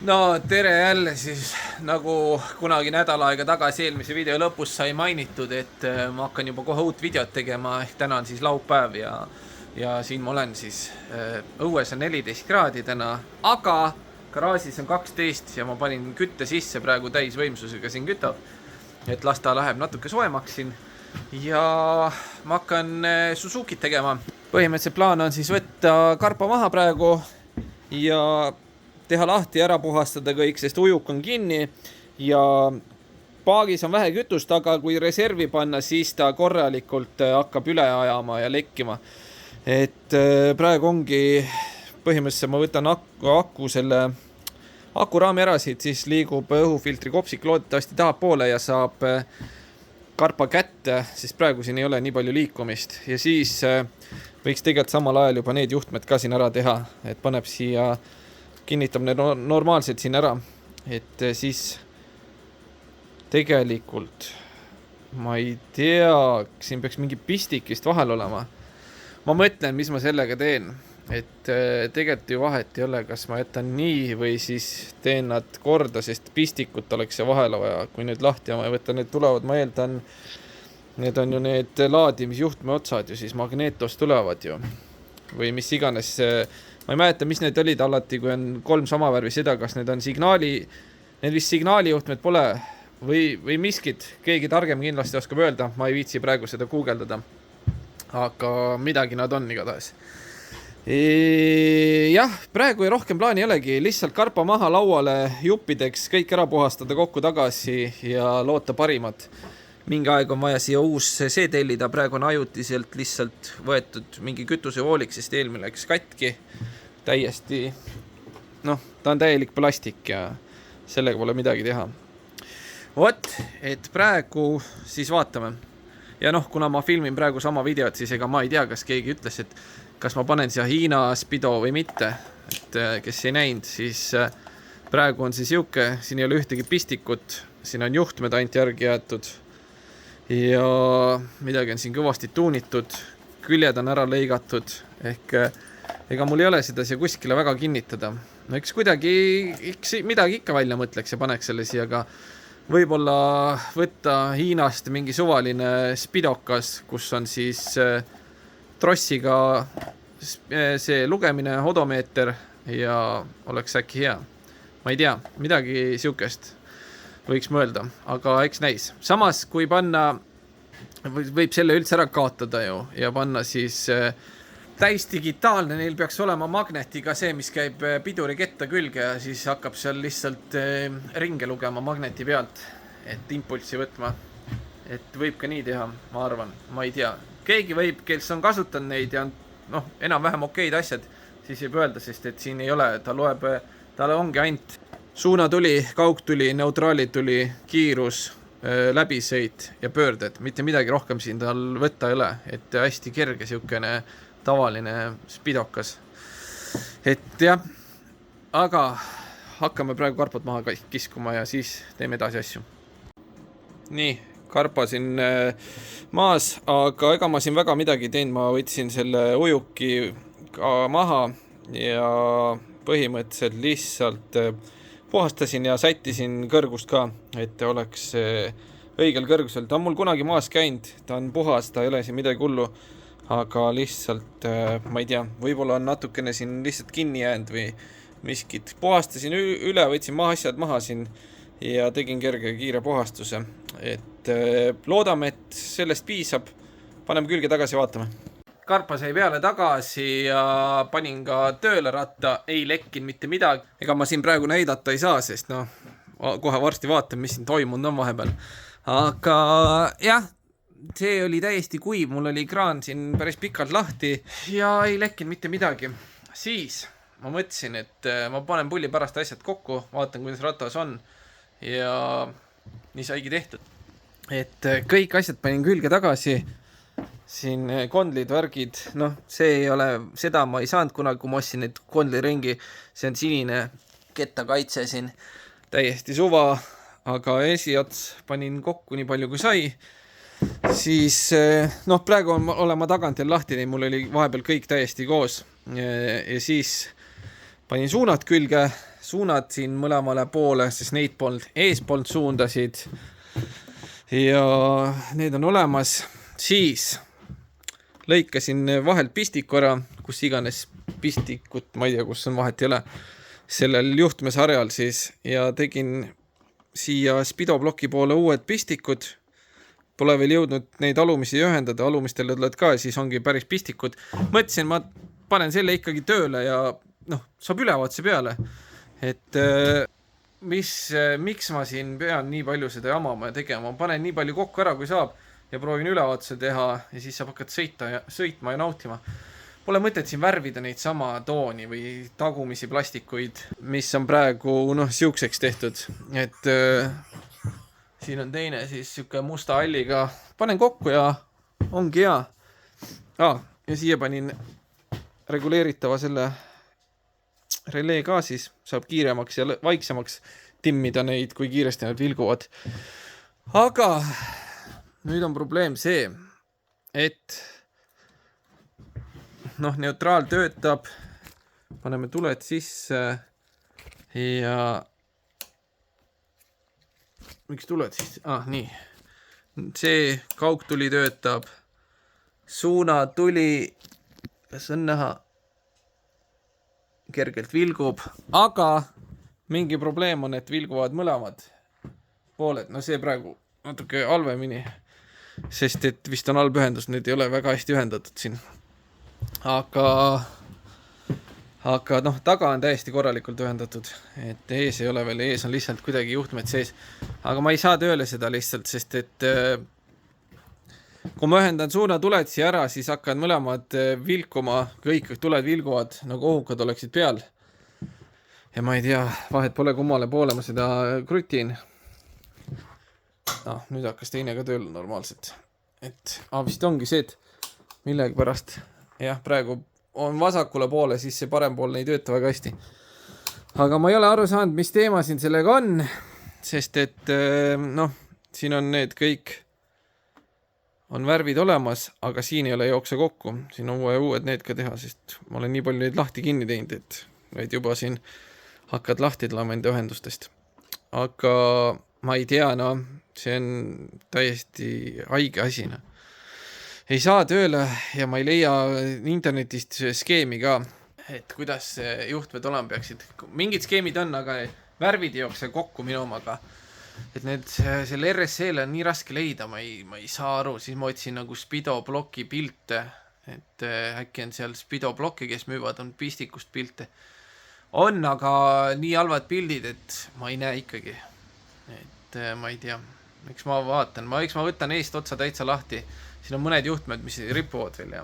No tere jälle siis, nagu kunagi nädal aega tagasi eelmise video lõpus sai mainitud, et ma hakkan juba kohe uut videot tegema, ehk täna on siis laupäev ja siin ma olen siis, õues on 14 kraadi täna, aga garaažis on 12 ja ma panin kütte sisse praegu täisvõimsusega siin kütab, et las ta läheb natuke soojemaks siin ja ma hakkan Suzukit tegema. Põhimõtteliselt plaan on siis võtta karpa maha praegu ja teha lahti, ära puhastada kõik, sest ujuk on kinni ja paagis on vähe kütust, aga kui reservi panna, siis ta korralikult hakkab üle ajama ja lekkima. Et praegu ongi, põhimõtteliselt ma võtan selle akuraami ära siit, siis liigub õhufiltri kopsik loodetavasti tahapoole ja saab karpa kätte, sest praegu siin ei ole nii palju liikumist. Ja siis võiks tegelikult samal ajal juba need juhtmed ka siin ära teha, et paneb siia kinnitab need normaalselt siin ära, et siis tegelikult ma ei tea, siin peaks mingi pistikist vahel olema. Ma mõtlen, mis ma sellega teen, et tegelikult ju vahet ei ole, kas ma jätan nii või siis teen nad korda, sest pistikut oleks see vahele vaja, kui nüüd lahti ja ma võtan, need tulevad, ma eeldan, need on ju need laadimisjuhtme otsad ju siis magneetos tulevad ju või mis iganes. Ma ei mäleta, mis need olid alati, kui on 3 samavärvi seda, kas need on need vist signaalijuhtmed pole või miskid, keegi targem kindlasti oskab öelda, ma ei viitsi praegu seda guugeldada, aga midagi nad on igatahes. Jah, praegu rohkem plaani ei olegi, lihtsalt karpa maha lauale juppideks, kõik ära puhastada kokku tagasi ja loota parimat. Mingi aeg on vaja siia uus see tellida, praegu on ajutiselt lihtsalt võetud mingi kütusevoolik, sest eelmine läks katki täiesti, ta on täielik plastik ja sellega pole midagi teha. Vot, et praegu siis vaatame. Ja kuna ma filmin praegu sama videot, siis ega ma ei tea, kas keegi ütles, et kas ma panen siia Hiina Spido või mitte, et kes ei näinud, siis praegu on siis jõuke, siin ei ole ühtegi pistikut, siin on juhtmed ainult järgi jäetud ja midagi on siin kõvasti tuunitud, küljed on ära lõigatud, ehk ega mul ei ole seda siia kuskile väga kinnitada. No eks kuidagi midagi ikka välja mõtleks ja paneks selle siia, aga võib-olla võtta Hiinast mingi suvaline spidokas, kus on siis trossiga see lugemine, odomeeter ja oleks äkki hea. Ma ei tea, midagi siukest võiks mõelda, aga eks näis. Samas, kui panna, võib selle üldse ära kaotada ju ja panna siis täisdigitaalne, neil peaks olema magnetiga see, mis käib piduri ketta külge ja siis hakkab seal lihtsalt ringe lugema magneti pealt, et impulssi võtma. Et võib ka nii teha, ma arvan, ma ei tea. Keegi võib, kes on kasutanud neid ja enam-vähem okeid asjad, siis võib öelda, sest et siin ei ole, ta loeb, talle ongi ainult suunatuli, kaugtuli, neutraalituli, kiirus, läbisõit ja pöörded. Mitte midagi rohkem siin tal võtta ei ole, et hästi kerge siukene tavaline spidokas. Et jah, aga hakkame praegu karpat maha kiskuma ja siis teeme edasi asju. Nii, karpa siin maas, aga ega ma siin väga midagi teinud, ma võtsin selle ujuki ka maha ja põhimõtteliselt lihtsalt puhastasin ja sättisin kõrgust ka, et oleks õigel kõrgusel. Ta on mul kunagi maas käinud, ta on puhas, ta ei ole siin midagi hullu, aga lihtsalt, ma ei tea, võib-olla on natukene siin lihtsalt kinni jäänud või miskit. Puhastasin üle, võtsin asjad maha siin ja tegin kerge kiire puhastuse. Et loodame, et sellest piisab. Paneme külge tagasi ja vaatame. Karpa sai peale tagasi ja panin ka tööle ratta, ei lekkinud mitte midagi. Ega ma siin praegu näidata ei saa, sest kohe varsti vaatan, mis siin toimunud on vahepeal. Aga jah, see oli täiesti kuiv, mul oli kraan siin päris pikalt lahti ja ei lekkinud mitte midagi. Siis ma mõtlesin, et ma panen pulli pärast asjad kokku, vaatan, kuidas ratas on ja nii saigi tehtud. Et kõik asjad panin külge tagasi. Siin kondlid, värgid, see ei ole, seda ma ei saanud kunagi, kui ma ostsin neid kondliringi, see on sinine kettakaitse siin, täiesti suva, aga esiots panin kokku nii palju kui sai, siis praegu olen ma tagant ja lahti, mul oli vahepeal kõik täiesti koos ja siis panin suunad külge, suunad siin mõlemale poole, sest neid polnud eespoolt suundasid ja need on olemas. Siis lõikasin vahelt pistiku ära, kus iganes pistikut, ma ei tea, kus on, vahet ei ole, sellel juhtmesarjal siis, ja tegin siia spidobloki poole uued pistikud. Pole veel jõudnud neid alumisi ühendada, alumistele tuled ka, siis ongi päris pistikud. Mõtlesin, ma panen selle ikkagi tööle ja saab ülevaatse peale. Et miks ma siin pean nii palju seda jamama ja tegema? Ma panen nii palju kokku ära, kui saab ja proovin ülevaatse teha ja siis saab hakata sõitma ja nautima. Pole mõtet siin värvida neid sama tooni või tagumisi plastikuid, mis on praegu siukseks tehtud. Et siin on teine siis siuke musta halliga. Panen kokku ja ongi hea. Ja siia panin reguleeritava selle relee ka siis. Saab kiiremaks ja vaiksemaks timmida neid, kui kiiresti nad vilguvad. Aga nüüd on probleem see, et neutraal töötab. Paneme tuled sisse ja miks tuled siis? Nii. See kaugtuli töötab. Suunatuli, kas on näha, kergelt vilgub, aga mingi probleem on, et vilguvad mõlemad pooled. See praegu natuke halvemini, sest et vist on halb ühendus, need ei ole väga hästi ühendatud siin. Aga taga on täiesti korralikult ühendatud, et ees ei ole veel, ees on lihtsalt kuidagi juhtmed sees. Aga ma ei saa tööle seda lihtsalt, sest et kui ma ühendan suunatuled siia ära, siis hakkavad mõlemad vilkuma, kõik tuled vilguvad, nagu ohukad oleksid peal. Ja ma ei tea, vahet pole kummale poole ma seda krutin. Nüüd hakkas teine ka tööl normaalselt. Et vist ongi see, et millegi pärast, praegu on vasakule poole, siis see parempoolne ei tööta väga hästi. Aga ma ei ole aru saanud, mis teema siin sellega on, sest et siin on need kõik on värvid olemas, aga siin ei ole jookse kokku. Siin on uued need ka teha, sest ma olen nii palju neid lahti kinni teinud, et need juba siin hakkad lahti tulema enda ühendustest. Aga ma ei tea, see on täiesti haige asina. Ei saa tööle ja ma ei leia internetist skeemi ka, et kuidas juhtmed olema peaksid. Mingid skeemid on, aga värvid ei jookse kokku minu omaga. Et selle RSC-le on nii raske leida, ma ei saa aru. Siis ma otsin nagu spidobloki pilte, et äkki on seal spidobloki, kes müüvad, on pistikust pilte. On, aga nii halvad pildid, et ma ei näe ikkagi. Et ma ei tea, miks ma vaatan. Eks ma võtan eest otsa täitsa lahti. Siin on mõned juhtmed, mis ripuvad veel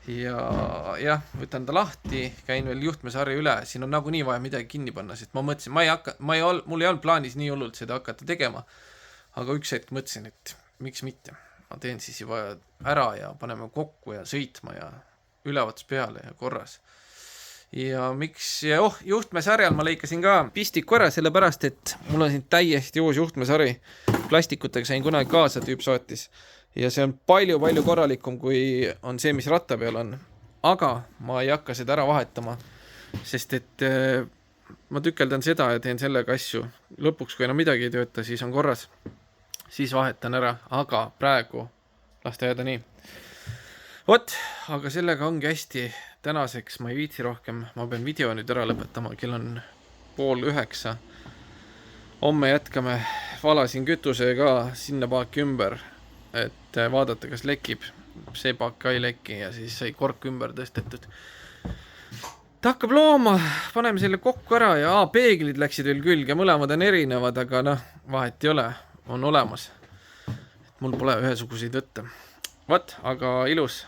ja võtan ta lahti, käin veel juhtmesarja üle. Siin on nagu nii vaja midagi kinni panna, sest ma mõtlesin, mul ei olnud plaanis nii hullult seda hakata tegema. Aga üks hetk mõtlesin, et miks mitte. Ma teen siis juba ära ja paneme kokku ja sõitma ja ülevaatus peale ja korras. Ja juhtmesarjal ma lõikasin ka pistiku ära, sellepärast, et mul on siin täiesti uus juhtmesari. Plastikutega sain kunagi kaasa, tüüp saatis. Ja see on palju korralikum, kui on see, mis ratta peal on. Aga ma ei hakka seda ära vahetama, sest et ma tükeldan seda ja teen sellega asju. Lõpuks, kui enam midagi ei tööta, siis on korras. Siis vahetan ära, aga praegu las ta jääda nii. Aga sellega ongi hästi. Tänaseks ma ei viitsi rohkem. Ma pean video nüüd ära lõpetama. Kell on 8:30. Homme jätkame. Valasin kütuse ka sinna paaki ümber, et vaadata, kas lekib. See paak ka ei leki ja siis sai kork ümber tõstetud. Ta hakkab looma, paneme selle kokku ära ja peeglid läksid veel külge, mõlemad on erinevad, aga vahet ei ole, on olemas. Et mul pole ühesuguseid võtta. Aga ilus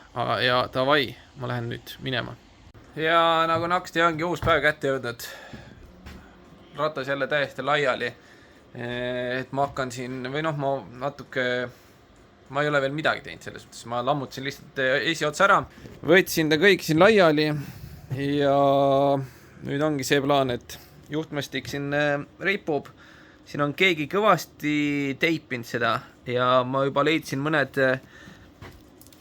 ja davai, ma lähen nüüd minema. Ja nagu naksti ongi uus päev kätte jõudnud. Ratas jälle täiesti laiali. Et ma hakkan siin, ma natuke... Ma ei ole veel midagi teinud selles mõttes. Ma lammutasin lihtsalt esiotsa ära. Võtsin ta kõik siin laiali ja nüüd ongi see plaan, et juhtmestik siin ripub. Siin on keegi kõvasti teipinud seda ja ma juba leidsin mõned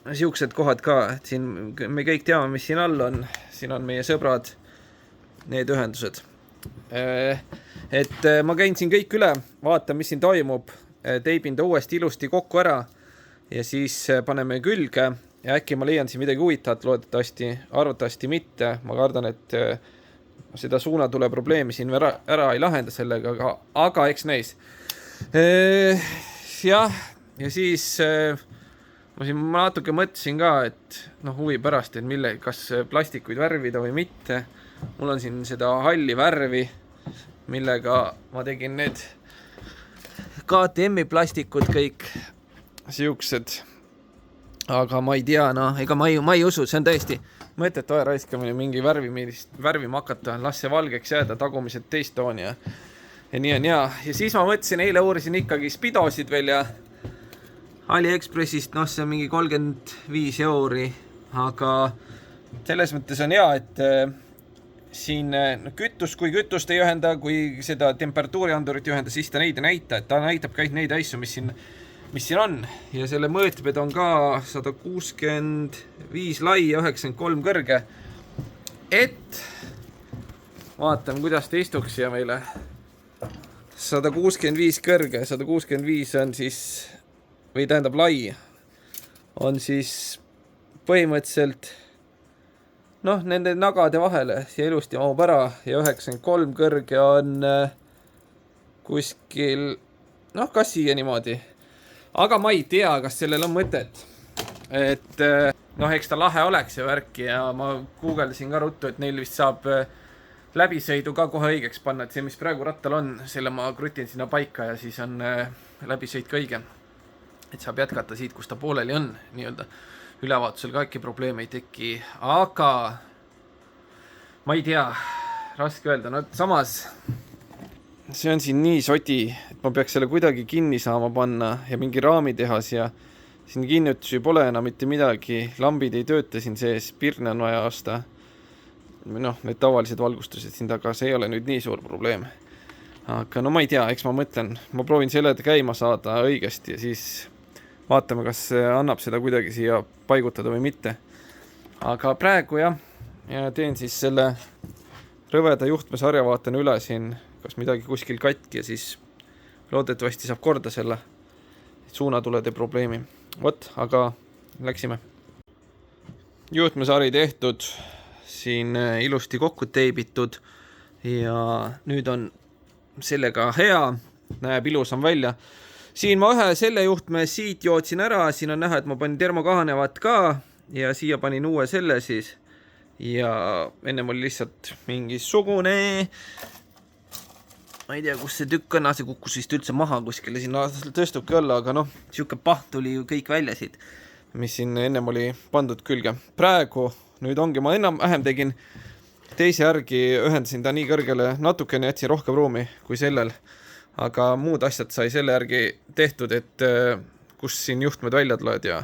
siuksed kohad ka. Siin me kõik teame, mis siin all on. Siin on meie sõbrad, need ühendused. Et ma käin siin kõik üle, vaatan, mis siin toimub, teibin ta uuesti ilusti kokku ära ja siis paneme külge ja äkki ma leian siin midagi huvitavat, loodetavasti, arvatavasti mitte. Ma kardan, et seda suunatule probleemi siin ära ei lahenda sellega, aga eks näis. Jah, ja siis ma siin natuke mõtlesin ka, et huvi pärast, et kas plastikuid värvida või mitte. Mul on siin seda halli värvi, millega ma tegin need KTM-i plastikud kõik siuksed. Aga ma ei tea, ega ma ei usu, see on täiesti mõttetu aja raiskamine mingi värvima hakata, las see valgeks jääda, tagumised teist tooni ja nii on ja. Ja siis ma mõtlesin, eile uurisin ikkagi Spidosid veel ja AliExpressist, see on mingi 35 €, aga selles mõttes on hea, et siin kui kütust ei ühenda, kui seda temperatuuriandurit ei ühenda, siis ta neid ei näita, et ta näitab kõik neid asju, mis siin on. Ja selle mõõtmed on ka 165 lai ja 93 kõrge. Et vaatame, kuidas ta istuks siia meile. 165 kõrge, 165 on siis, või tähendab lai, on siis põhimõtteliselt nende nagade vahele siia ilusti mahub ära ja 93 kõrge on kuskil, kas siia niimoodi. Aga ma ei tea, kas sellel on mõtet. Et eks ta lahe oleks ja värki ja ma guugeldasin ka ruttu, et neil vist saab läbisõidu ka kohe õigeks panna, et see, mis praegu rattal on, selle ma krutin sinna paika ja siis on läbisõit ka õige. Et saab jätkata siit, kus ta pooleli on, nii-öelda. Ülevaatusel ka äkki probleeme ei teki, aga ma ei tea, raske öelda. Samas see on siin nii sodi, et ma peaks selle kuidagi kinni saama panna ja mingi raami tehas ja siin kinnitusi pole enam mitte midagi. Lambid ei tööta siin sees, pirne on vaja osta. Need tavalised valgustused siin taga, see ei ole nüüd nii suur probleem. Aga ma ei tea, eks ma mõtlen, ma proovin selle käima saada õigesti ja siis vaatame, kas annab seda kuidagi siia paigutada või mitte. Aga praegu ja teen siis selle rõveda juhtmesarja, vaatan üle siin, kas midagi kuskil katki ja siis loodetavasti saab korda selle suunatulede probleemi. Aga läksime. Juhtmesari tehtud, siin ilusti kokku teibitud ja nüüd on sellega hea, näeb ilusam välja. Siin ma ühe selle juhtme siit jootsin ära, siin on näha, et ma panin termokahanevat ka ja siia panin uue selle siis. Ja ennem oli lihtsalt mingisugune, ma ei tea, kus see tükk on, see kukkus vist üldse maha kuskile, siin tõstubki olla, aga siuke paht tuli ju kõik välja siit, mis siin ennem oli pandud külge. Praegu nüüd ongi, ma enam-vähem tegin teise järgi, ühendasin ta nii kõrgele, natukene jätsin rohkem ruumi kui sellel. Aga muud asjad sai selle järgi tehtud, et kus siin juhtmed välja tuled ja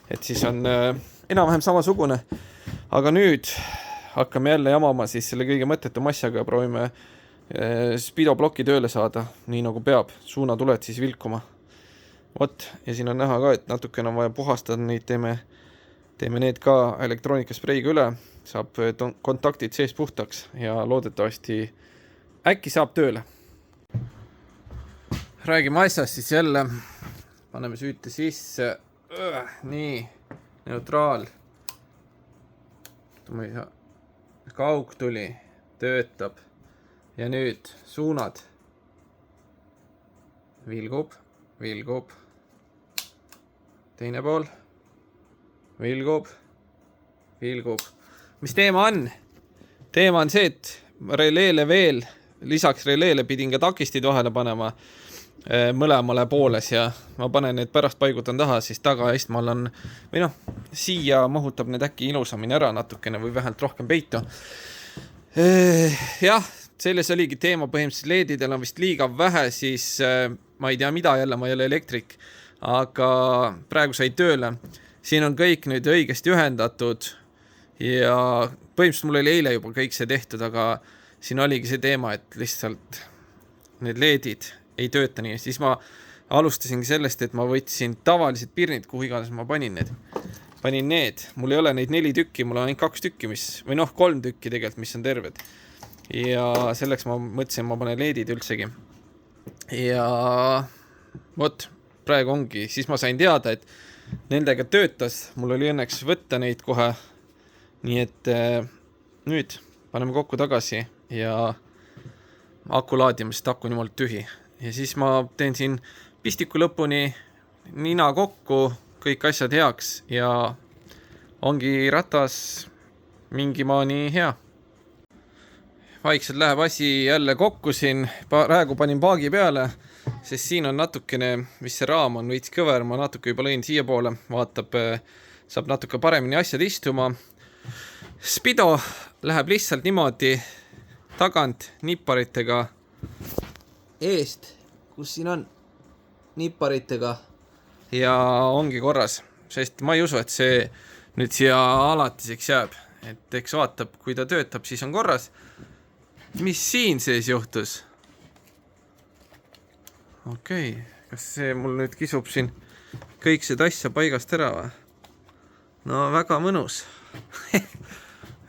et siis on enam-vähem samasugune. Aga nüüd hakkame jälle jamama siis selle kõige mõttetum asjaga ja proovime Spido ploki tööle saada, nii nagu peab. Suunatuled siis vilkuma. Ja siin on näha ka, et natukene on vaja puhastada neid, teeme need ka elektroonikaspreiga üle, saab kontaktid sees puhtaks ja loodetavasti äkki saab tööle. Räägime asjast siis jälle, paneme süüte sisse, nii, neutraal, kaug tuli, töötab ja nüüd suunad, vilgub, teine pool, vilgub. Mis teema on? Teema on see, et releele veel, lisaks releele pidin ka takistid vahele panema mõlemale pooles ja ma panen need pärast paigutan taha, siis tagaistmal on, siia mahutab need äkki ilusamini ära natukene või vähemalt rohkem peitu. Jah, selles oligi teema põhimõtteliselt LED-idel on vist liiga vähe, siis ma ei tea mida jälle, ma ei ole elektrik, aga praegu sai tööle. Siin on kõik nüüd õigesti ühendatud ja põhimõtteliselt mul oli eile juba kõik see tehtud, aga siin oligi see teema, et lihtsalt need LED-id ei tööta nii. Siis ma alustasingi sellest, et ma võtsin tavalised pirnid, kuhu iganes ma panin need. Mul ei ole neid 4 tükki, mul on ainult 2 tükki, või 3 tükki tegelikult, mis on terved. ja selleks ma mõtlesin, ma panen LED-id üldsegi. Ja vot, praegu ongi, siis ma sain teada, et nendega töötas, mul oli õnneks võtta neid kohe, nii et nüüd paneme kokku tagasi ja aku laadime, sest aku on jumalt tühi. Ja siis ma teen siin pistiku lõpuni nina kokku, kõik asjad heaks ja ongi ratas mingimaani hea. Vaikselt läheb asi jälle kokku siin, praegu panin paagi peale, sest siin on natukene, mis see raam on veits kõver, ma natuke juba lõin siia poole, vaatab, saab natuke paremini asjad istuma. Spido läheb lihtsalt niimoodi tagant nipparitega eest, kus siin on nipparitega ja ongi korras, sest ma ei usu, et see nüüd siia alatiseks jääb, et eks vaatab, kui ta töötab, siis on korras. Mis siin sees juhtus? Okei, kas see mul nüüd kisub siin kõik see asja paigast ära või? No väga mõnus.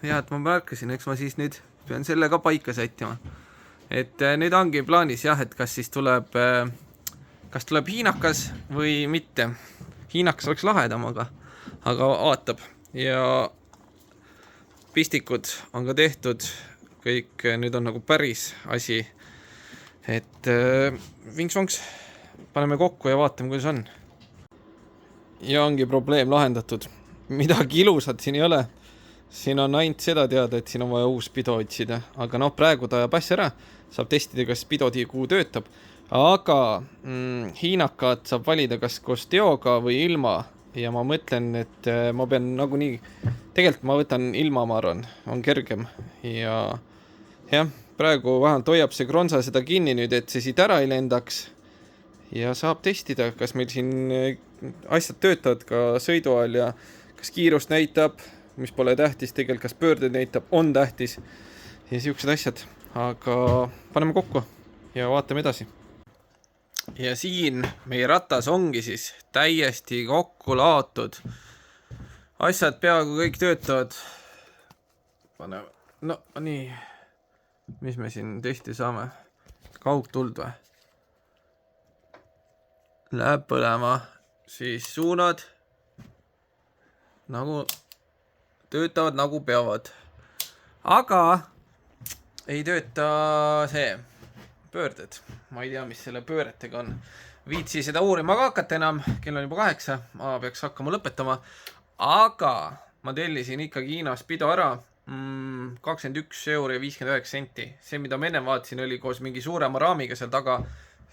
Ja, et ma märkasin, eks ma siis nüüd pean selle ka paika sättima. Et nüüd ongi plaanis jah, et kas siis tuleb hiinakas või mitte. Hiinakas oleks lahedam, aga vaatab. Ja pistikud on ka tehtud, kõik nüüd on nagu päris asi. Et vinks-vonks, paneme kokku ja vaatame, kuidas on. Ja ongi probleem lahendatud. Midagi ilusat siin ei ole. Siin on ainult seda teada, et siin on vaja uus pido otsida. Aga noh, praegu ta jääb asja ära. Saab testida, kas pidokuu töötab. Aga hiinakad saab valida kas koos teoga või ilma. Ja ma mõtlen, et ma pean nagunii... Tegelikult ma võtan ilma, ma arvan. On kergem. Ja jah, praegu vähemalt hoiab see Kronsa seda kinni nüüd, et see siit ära ei lendaks. Ja saab testida, kas meil siin asjad töötavad ka sõidu ajal ja kas kiirust näitab, mis pole tähtis, tegelikult kas pöörded näitab, on tähtis. Ja siuksed asjad. Aga paneme kokku ja vaatame edasi. Ja siin meie ratas ongi siis täiesti kokku laotud. Asjad peaaegu kõik töötavad. Paneme. No nii. Mis me siin testi saame? Kaugtuld või? Läheb põlema. Siis suunad. Nagu töötavad nagu peavad. Aga ei tööta see pöörded. Ma ei tea, mis selle pööretega on. Viitsi seda uurima ka hakata enam. Kell on juba 8. Ma peaks hakkama lõpetama. Aga ma tellisin ikkagi Hiinas pido ära. 21 euro ja 59 senti. See, mida ma enne vaatasin, oli koos mingi suurema raamiga seal taga.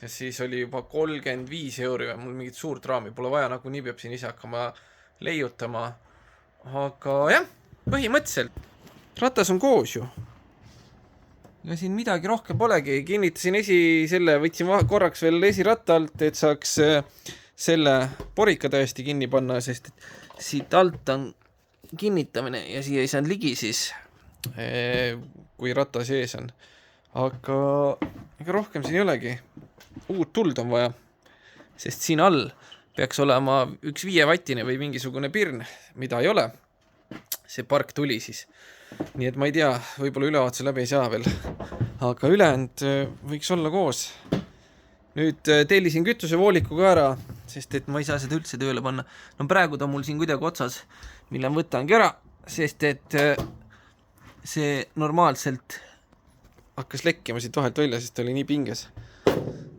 Ja siis oli juba 35 euro ja mul mingit suurt raami pole vaja, nagu nii peab siin ise hakkama leiutama. Aga jah, põhimõtteliselt. Ratas on koos ju. Ja siin midagi rohkem polegi. Kinnitasin võtsin korraks veel esiratta alt, et saaks selle porika täiesti kinni panna, sest siit alt on kinnitamine ja siia ei saanud ligi siis, kui rata sees on. Aga ega rohkem siin ei olegi. Uut tuld on vaja, sest siin all peaks olema üks 5-vattine või mingisugune pirn, mida ei ole. See park tuli siis. Nii et ma ei tea, võib-olla ülevaatuse läbi ei saa veel. Aga ülejäänud võiks olla koos. Nüüd tellisin kütusevooliku ka ära, sest et ma ei saa seda üldse tööle panna. No praegu ta mul siin kuidagi otsas, mille ma võtangi ära, sest et see normaalselt hakkas lekkima siit vahelt välja, sest ta oli nii pinges.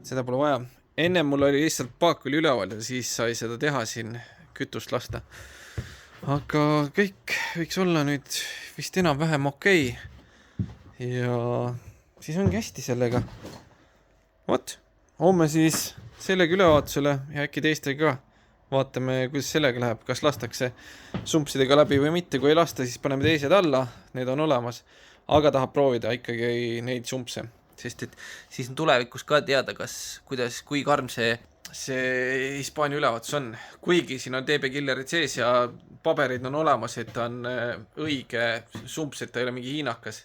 Seda pole vaja. Enne mul oli lihtsalt paak oli üleval ja siis sai seda teha siin kütust lasta. Aga kõik võiks olla nüüd vist enam-vähem okei. Ja siis ongi hästi sellega. Vot, homme siis sellega ülevaatusele ja äkki teistega ka. Vaatame, kuidas sellega läheb, kas lastakse sumpsidega läbi või mitte. Kui ei lasta, siis paneme teised alla, need on olemas. Aga tahab proovida ikkagi neid sumpse, sest et siis on tulevikus ka teada, kui karm see Hispaania ülevaatus on. Kuigi siin on DB Killerid sees ja paberid on olemas, et ta on õige sumps, et ta ei ole mingi hiinakas.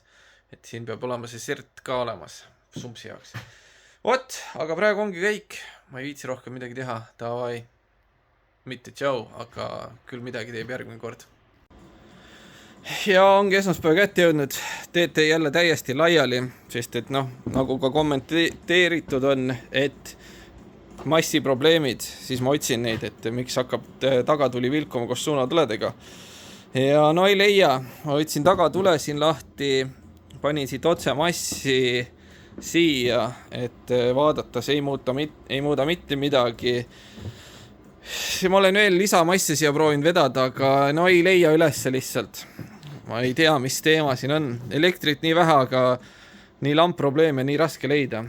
Et siin peab olema see sert ka olemas sumpsi jaoks. Vot, aga praegu ongi kõik. Ma ei viitsi rohkem midagi teha. Davai. Mitte tšau, aga küll midagi teeb järgmine kord. ja ongi esmaspäeva kätte jõudnud, teete jälle täiesti laiali, sest et noh, nagu ka kommenteeritud on, et massiprobleemid, siis ma otsin neid, et miks hakkab tagatuli vilkuma koos suunatuledega. Ja no ei leia, ma võtsin tagatule siin lahti, panin siit otse massi siia, et vaadata, see ei muuda mitte midagi. Ma olen veel lisamasse siia proovinud vedada, aga no ei leia üles lihtsalt. Ma ei tea, mis teema siin on. Elektrit nii vähe, aga nii lampprobleeme nii raske leida.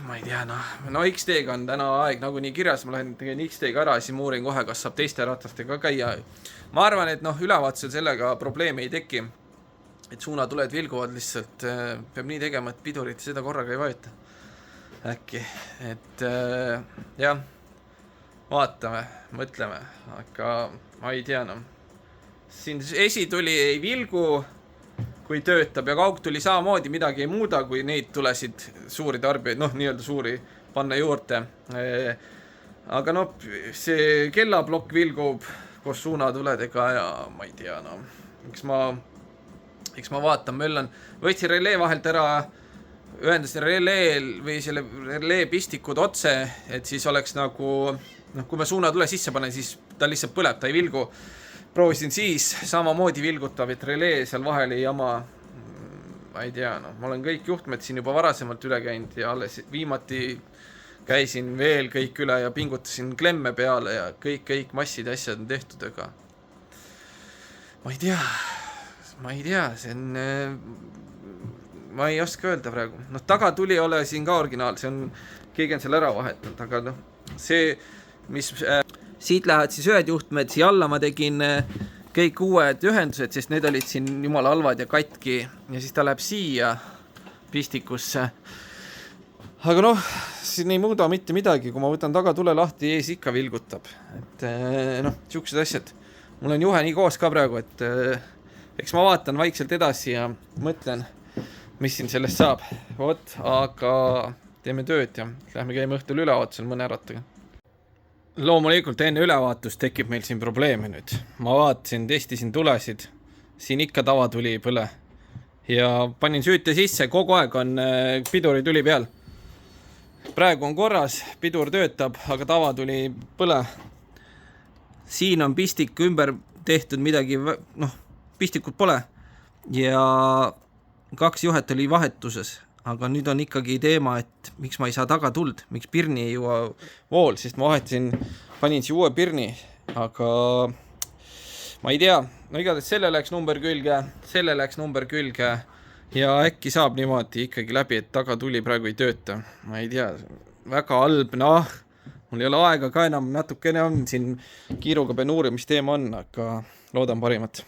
Ma ei tea, no XT-ga on täna aeg nagu nii kirjas, ma lähen tegin XT-ga ära, siis ma uurin kohe, kas saab teiste ratastega käia. Ma arvan, et ülevaatusel sellega probleeme ei teki. Et suunatuled vilguvad lihtsalt, peab nii tegema, et pidurit seda korraga ei vajuta. Äkki, et jah, vaatame, mõtleme, aga ma ei tea, siin esituli ei vilgu, kui töötab ja kaugtuli samamoodi midagi ei muuda, kui neid tulesid suuri tarbijaid, nii-öelda suuri panna juurde. Aga see kellablokk vilgub koos suunatuledega ja ma ei tea, eks ma vaatan, võtsin relee vahelt ära, ühendasin releel või selle relee pistikud otse, et siis oleks nagu, kui ma suunatule sisse panen, siis ta lihtsalt põleb, ta ei vilgu. Proovisin siis samamoodi vilgutav, et relee seal vahel ei jama. Ma ei tea, ma olen kõik juhtmed siin juba varasemalt üle käinud ja alles viimati käisin veel kõik üle ja pingutasin klemme peale ja kõik massid ja asjad on tehtud, aga ma ei tea, see on, ma ei oska öelda praegu. Tagatuli ei ole siin ka originaal, see on, keegi on seal ära vahetanud, aga see, mis siit lähevad siis ühed juhtmed, siia alla ma tegin kõik uued ühendused, sest need olid siin jumala halvad ja katki ja siis ta läheb siia pistikusse. Aga siin ei muuda mitte midagi, kui ma võtan tagatule lahti, ees ikka vilgutab. Et siuksed asjad. Mul on juhe nii koos ka praegu, et eks ma vaatan vaikselt edasi ja mõtlen, mis siin sellest saab. Aga teeme tööd ja lähme käime õhtul ülevaatusel mõne ärattaga. Loomulikult enne ülevaatust tekib meil siin probleeme nüüd. Ma vaatasin, testisin tulesid, siin ikka tavatuli ei põle. Ja panin süüte sisse, kogu aeg on piduri tuli peal. Praegu on korras, pidur töötab, aga tavatuli ei põle. Siin on pistik ümber tehtud midagi, pistikut pole. Ja 2 juhet oli vahetuses. Aga nüüd on ikkagi teema, et miks ma ei saa tagatuld, miks pirni ei jõua vool, sest ma panin siia uue pirni, aga ma ei tea, igatahes selle läks number külge ja äkki saab niimoodi ikkagi läbi, et tagatuli praegu ei tööta. Ma ei tea, väga halb, mul ei ole aega ka enam, natukene on siin kiiruga pean uurima, mis teema on, aga loodan parimat.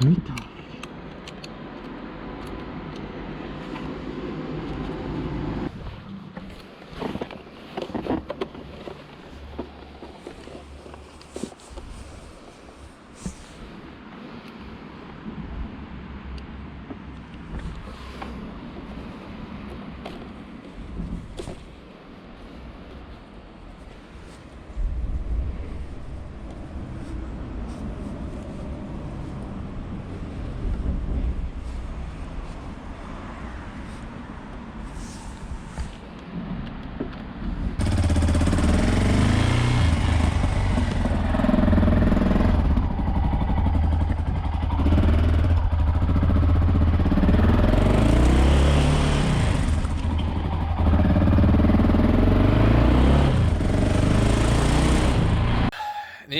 Mitä?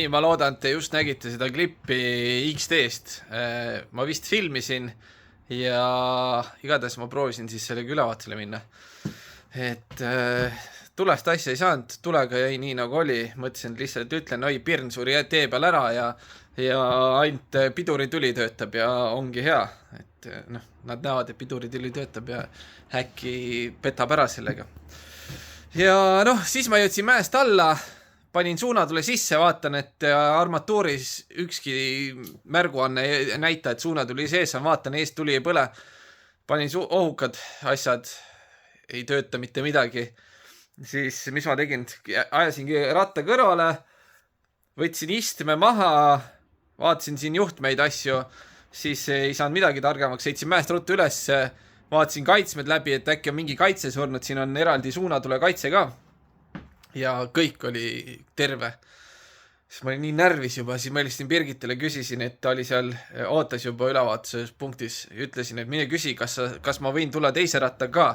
Nii, ma loodan, et te just nägite seda klippi XD-st. Ma vist filmisin ja igatahes ma proovisin siis sellega ülevaatusele minna. Et tulest asja ei saanud, tulega jäi nii nagu oli. Mõtlesin, et lihtsalt ütlen, oi, pirn suri tee peal ära ja ainult piduritüli töötab ja ongi hea. Et noh, nad näevad, et piduritüli töötab ja äkki petab ära sellega. Ja noh, siis ma jõudsin mäest alla. Panin suunatule sisse, vaatan, et armatuuris ükski märguanne ei näita, et suunatuli sees on, vaatan, eest tuli ei põle. Panin ohukad asjad, ei tööta mitte midagi. Siis, mis ma tegin? Ajasingi ratta kõrvale, võtsin istme maha, vaatasin siin juhtmeid asju, siis ei saanud midagi targemaks, sõitsin mäest ruttu üles, vaatasin kaitsmed läbi, et äkki on mingi kaitse surnud, siin on eraldi suunatule kaitse ka. Ja kõik oli terve. Siis ma olin nii närvis juba, siis ma helistasin Birgitile, küsisin, et ta oli seal, ootas juba ülevaatuses punktis. Ütlesin, et mine küsi, kas ma võin tulla teise ratta ka,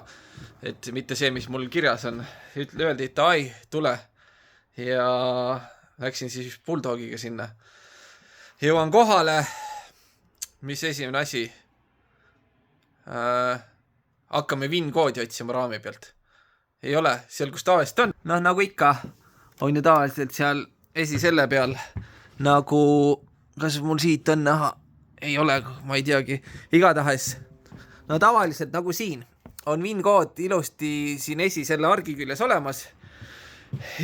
et mitte see, mis mul kirjas on. Öeldi, et ai, tule. Ja läksin siis Bulldogiga sinna. Jõuan kohale, mis esimene asi? Hakkame VIN-koodi otsima raami pealt. Ei ole, seal kus tavaliselt on. Noh, nagu ikka, on ju tavaliselt seal selle peal, nagu, kas mul siit on näha, ei ole, ma ei teagi, igatahes. No tavaliselt nagu siin on VIN-kood ilusti siin selle argi küljes olemas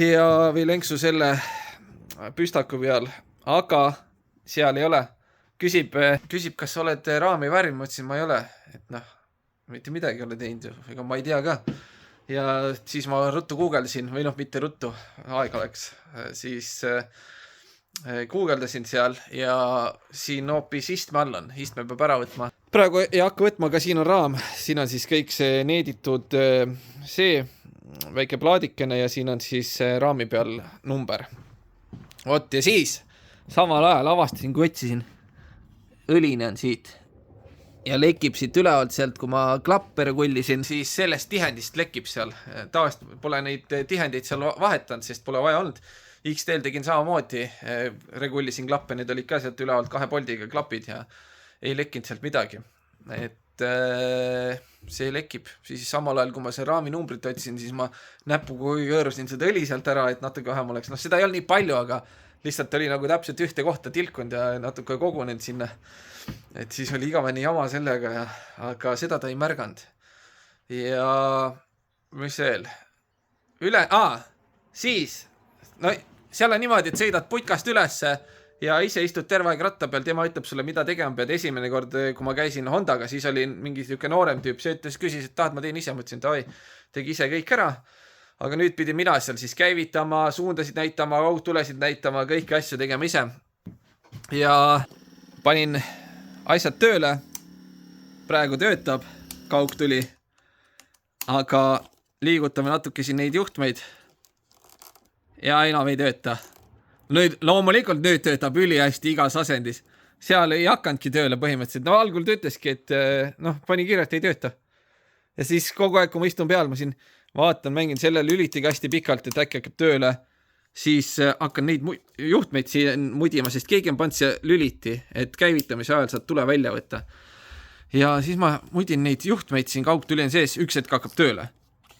ja või lenksu selle püstaku peal, aga seal ei ole. Küsib, kas oled raami värvi, ma ütlesin, ma ei ole, et noh, mitte midagi ole teinud, ega ma ei tea ka. Ja siis ma ruttu guugeldasin, või noh, mitte ruttu, aeg oleks, siis guugeldasin seal ja siin hoopis istme all on, istme peab ära võtma. Praegu ei hakka võtma, aga siin on raam, siin on siis kõik see needitud see väike plaadikene ja siin on siis raami peal number. Vot ja siis samal ajal avastasin, kui otsisin, õline on siit. Ja lekib siit ülevalt sealt, kui ma klappere kullisin, siis sellest tihendist lekib seal. Tavaliselt pole neid tihendeid seal vahetanud, sest pole vaja olnud. XD-l tegin samamoodi, regullisin klappe, need olid ka sealt ülevalt 2 poldiga klapid ja ei lekkinud sealt midagi. Et see lekib. Siis samal ajal, kui ma see raami numbrit otsin, siis ma näpuga hõõrusin seda õli sealt ära, et natuke vähem oleks. Noh, seda ei olnud nii palju, aga lihtsalt oli nagu täpselt ühte kohta tilkunud ja natuke kogunenud sinna. Et siis oli igaveni jama sellega, aga seda ta ei märganud. Ja mis veel? Siis, no seal on niimoodi, et sõidad putkast ülesse ja ise istud terve aeg ratta peal, tema ütleb sulle, mida tegema pead. Esimene kord, kui ma käisin Hondaga, siis oli mingi siuke noorem tüüp, see ütles, küsis, et tahad, ma teen ise, mõtlesin, et oi, tegi ise kõik ära. Aga nüüd pidi mina seal siis käivitama, suundasid näitama, kaugtulesid näitama, kõiki asju tegema ise. Ja panin asjad tööle, praegu töötab, kaugtuli, aga liigutame natuke siin neid juhtmeid ja enam ei tööta. Nüüd, loomulikult nüüd töötab ülihästi igas asendis. Seal ei hakanudki tööle põhimõtteliselt. No algul töötaski, et pani kirja, et ei tööta. Ja siis kogu aeg, kui ma istun peal, ma siin vaatan, mängin selle lülitiga hästi pikalt, et äkki hakkab tööle. Siis hakkan neid juhtmeid siin mudima, sest keegi on pannud siia lüliti, et käivitamise ajal saad tule välja võtta. Ja siis ma mudin neid juhtmeid siin kaugtuli on sees, üks hetk hakkab tööle.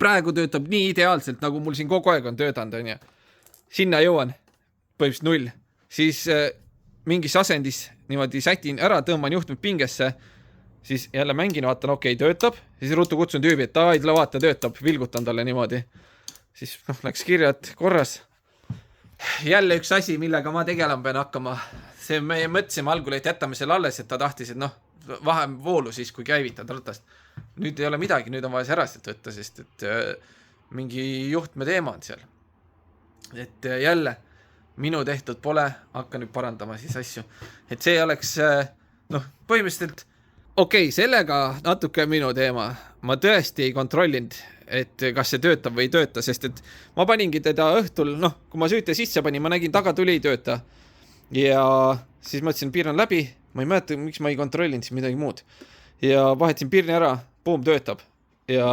Praegu töötab nii ideaalselt, nagu mul siin kogu aeg on töötanud, on ja. Sinna jõuan, põhimõtteliselt 0. Siis mingis asendis niimoodi sätin ära, tõmban juhtmed pingesse, siis jälle mängin, vaatan, okei, töötab, siis ruttu kutsun tüübi, et tule vaata, töötab, vilgutan talle niimoodi. Siis läks kirjad korras. Jälle üks asi, millega ma tegelen pean hakkama. See me mõtlesime algul, et jätame selle alles, et ta tahtis, et vahem voolu siis, kui käivitad ratast. Nüüd ei ole midagi, nüüd on vaja see ära võtta, sest et mingi juhtme teema on seal. Et jälle, minu tehtud pole, hakka nüüd parandama siis asju. Et see oleks, põhimõtteliselt, okei, sellega natuke minu teema. Ma tõesti ei kontrollinud, et kas see töötab või ei tööta, sest et ma paningi teda õhtul, kui ma süüte sisse panin, ma nägin tagatuli ei tööta. Ja siis mõtlesin, piirn on läbi, ma ei mäleta, miks ma ei kontrollinud siis midagi muud. Ja vahetasin piirni ära, boom, töötab. Ja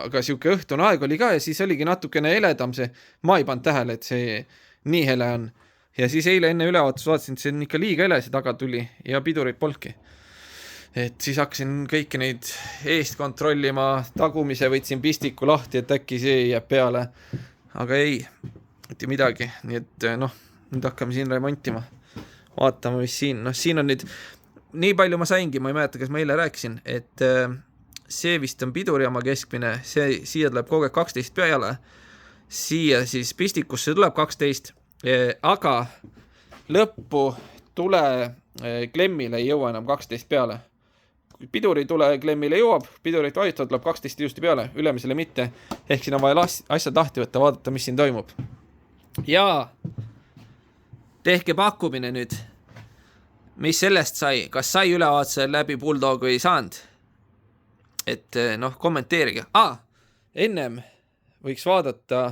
aga siuke õhtune aeg oli ka ja siis oligi natukene heledam see, ma ei pannud tähele, et see nii hele on. Ja siis eile enne ülevaatus vaatasin, et see on ikka liiga ele, see taga tuli ja pidurit polki. Et siis hakkasin kõiki neid eest kontrollima, tagumise võtsin pistiku lahti, et äkki see jääb peale. Aga ei, mitte midagi. Nii et nüüd hakkame siin remontima. Vaatame, mis siin. Siin on nüüd, nii palju ma saingi, ma ei mäleta, kas ma eile rääkisin, et see vist on pidurijaama keskmine, siia tuleb kogu aeg 12 peale, siia siis pistikusse tuleb 12, aga lõppu tule klemmile ei jõua enam 12 peale. Piduri tule klemmile jõuab, pidurit vajutavad, tuleb 12 ilusti peale, ülemisele mitte, ehk siin on vaja asjad lahti võtta, vaadata, mis siin toimub. Ja tehke pakkumine nüüd. Mis sellest sai? Kas sai ülevaatusel läbi Bulldog või ei saanud? Et kommenteerige. Ennem võiks vaadata,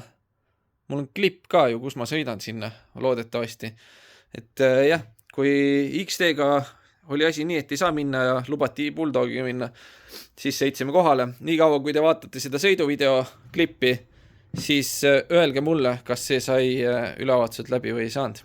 mul on klipp ka ju, kus ma sõidan sinna, loodetavasti. Et jah, kui XD-ga oli asi nii, et ei saa minna ja lubati Bulldogiga minna, siis sõitsime kohale. Nii kaua, kui te vaatate seda sõiduvideo klippi, siis öelge mulle, kas see sai ülevaatuselt läbi või ei saanud.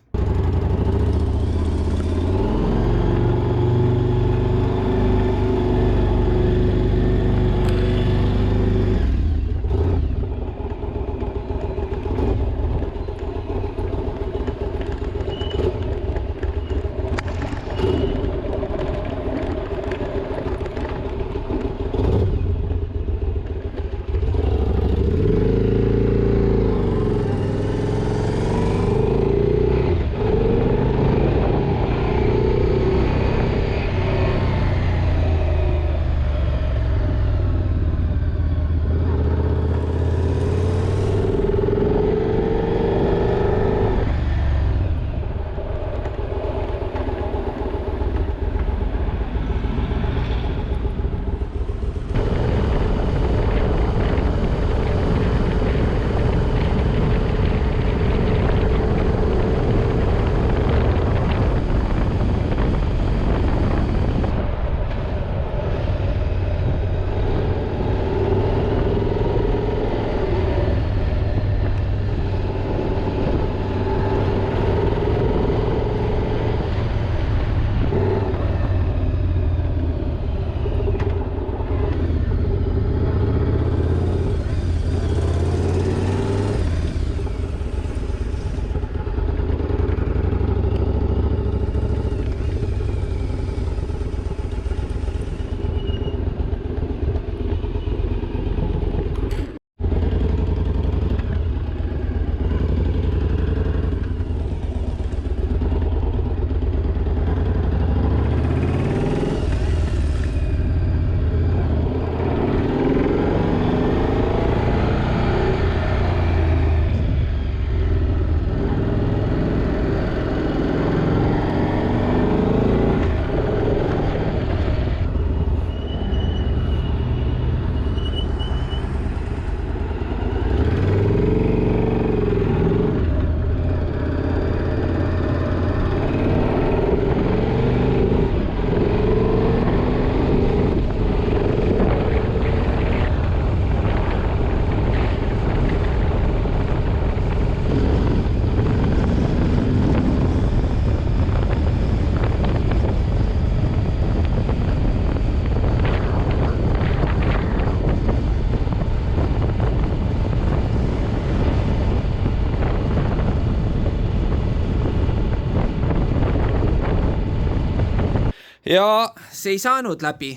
Ja see ei saanud läbi.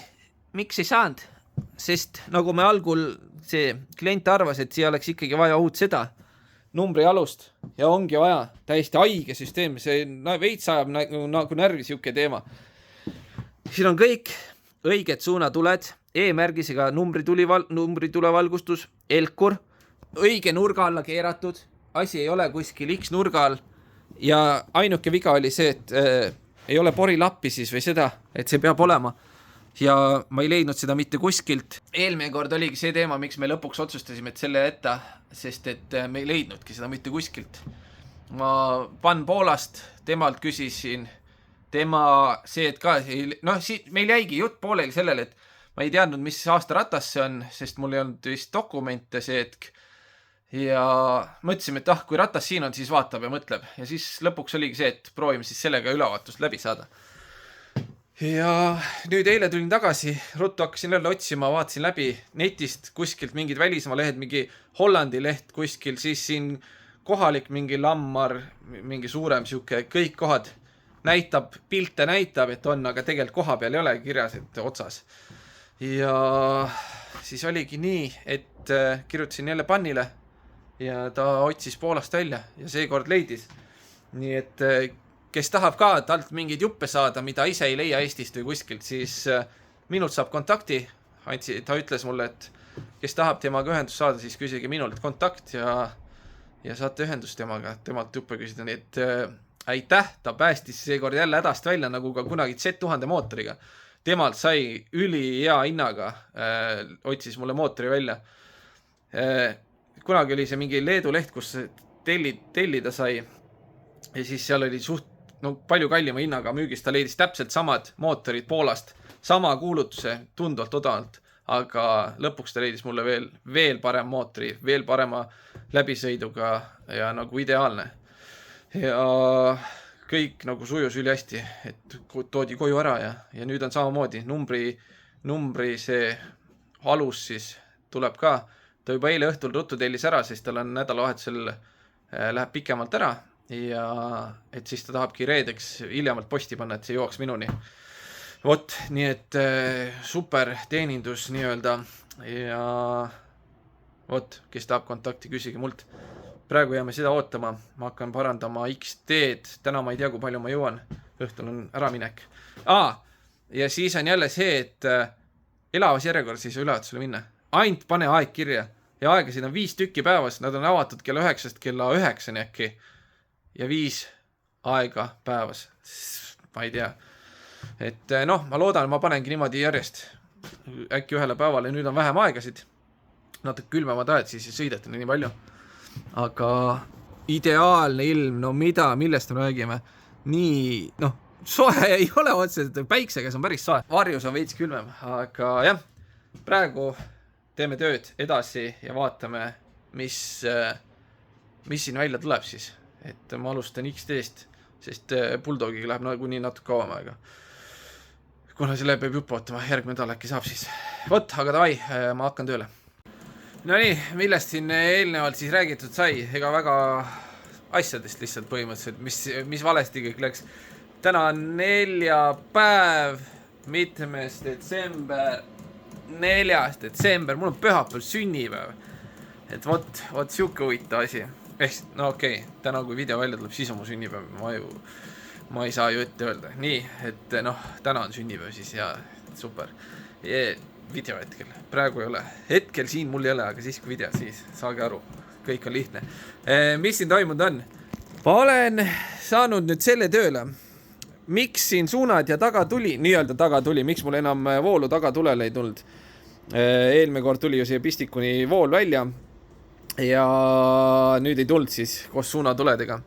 Miks ei saanud? Sest nagu me algul see klient arvas, et siia oleks ikkagi vaja uut seda numbri alust ja ongi vaja täiesti haige süsteem. See veits ajab nagu närvi siuke teema. Siin on kõik õiged suunatuled, E-märgisega numbri tulevalgustus, Elkur, õige nurga alla keeratud, asi ei ole kuskil X nurga all ja ainuke viga oli see, et ei ole porilappi siis või seda, et see peab olema. Ja ma ei leidnud seda mitte kuskilt. Eelmine kord oligi see teema, miks me lõpuks otsustasime, et selle jätta, sest et me ei leidnudki seda mitte kuskilt. Ma Poolast, temalt küsisin, tema see, et ka, meil jäigi jutt pooleli sellele, et ma ei teadnud, mis aasta ratas see on, sest mul ei olnud vist dokumente see hetk. ja mõtlesime, et kui ratas siin on, siis vaatab ja mõtleb. Ja siis lõpuks oligi see, et proovime siis sellega ülevaatust läbi saada. Ja nüüd eile tulin tagasi, ruttu hakkasin jälle otsima, vaatasin läbi netist kuskilt mingid välismaa lehed, mingi Hollandi leht kuskil, siis siin kohalik mingi Lammar, mingi suurem siuke, kõik kohad näitab, pilte näitab, et on, aga tegelikult koha peal ei ole kirjas, et otsas. Ja siis oligi nii, et kirjutasin jälle Pannile ja ta otsis Poolast välja ja seekord leidis. Nii et kes tahab ka talt mingeid juppe saada, mida ise ei leia Eestist või kuskilt, siis minult saab kontakti. Ta ütles mulle, et kes tahab temaga ühendust saada, siis küsige minult kontakt ja saate ühendust temaga, temalt juppe küsida. Nii et aitäh, ta päästis seekord jälle hädast välja, nagu ka kunagi Z1000 mootoriga. Temalt sai üli hea hinnaga, otsis mulle mootori välja. Kunagi oli see mingi Leedu leht, kus tellida sai ja siis seal oli palju kallima hinnaga müügis. Ta leidis täpselt samad mootorid Poolast, sama kuulutuse, tundvalt odavalt, aga lõpuks ta leidis mulle veel parem mootori, veel parema läbisõiduga ja nagu ideaalne. Ja kõik nagu sujus üli hästi, et toodi koju ära ja nüüd on samamoodi. Numbri see alus siis tuleb ka. Ta juba eile õhtul ruttu tellis ära, sest tal on nädalavahetusel läheb pikemalt ära ja et siis ta tahabki reedeks hiljemalt posti panna, et see jooks minuni. Vot, nii et super teenindus nii-öelda ja vot, kes tahab kontakti, küsige mult. Praegu jääme seda ootama, ma hakkan parandama XD-d, täna ma ei tea, kui palju ma jõuan, õhtul on äraminek. Ja siis on jälle see, et elavas järjekorras ei saa ülevaatusele minna. Ainult pane aeg kirja ja aegasid on 5 tükki päevas, nad on avatud kella 9 kella 9 äkki ja 5 aega päevas. Ma ei tea. Et ma loodan, ma panengi niimoodi järjest äkki ühele päevale, nüüd on vähem aegasid, natuke külmemad ajad, siis ei sõideta nii palju. Aga ideaalne ilm, millest me räägime? Nii, soe ei ole otseselt, päiksega see on päris soe. Varjus on veits külmem, aga jah, praegu teeme tööd edasi ja vaatame, mis siin välja tuleb siis. Et ma alustan XD-st, sest Bulldogiga läheb nagunii natuke kauem aega. Kuna selle peab jupp ootama, järgmine nädal äkki saab siis. Vot, aga davai, ma hakkan tööle. No nii, millest siin eelnevalt siis räägitud sai, ega väga asjadest lihtsalt põhimõtteliselt, mis valesti kõik läks. Täna on neljapäev, mitmes detsember, 4. detsember, mul on pühapäeval sünnipäev. Et vot siuke huvitav asi. Okei, täna kui video välja tuleb, siis on mu sünnipäev, ma ei saa ju ette öelda. Nii, et täna on sünnipäev siis ja super. Video hetkel, praegu ei ole. Hetkel siin mul ei ole, aga siis kui video, siis saage aru. Kõik on lihtne. Mis siin toimunud on? Ma olen saanud nüüd selle tööle. Miks siin suunad ja taga tuli, nii-öelda taga tuli, miks mul enam voolu taga tulele ei tulnud? Eelmine kord tuli ju siia pistikuni vool välja ja nüüd ei tulnud siis koos suunatuledega.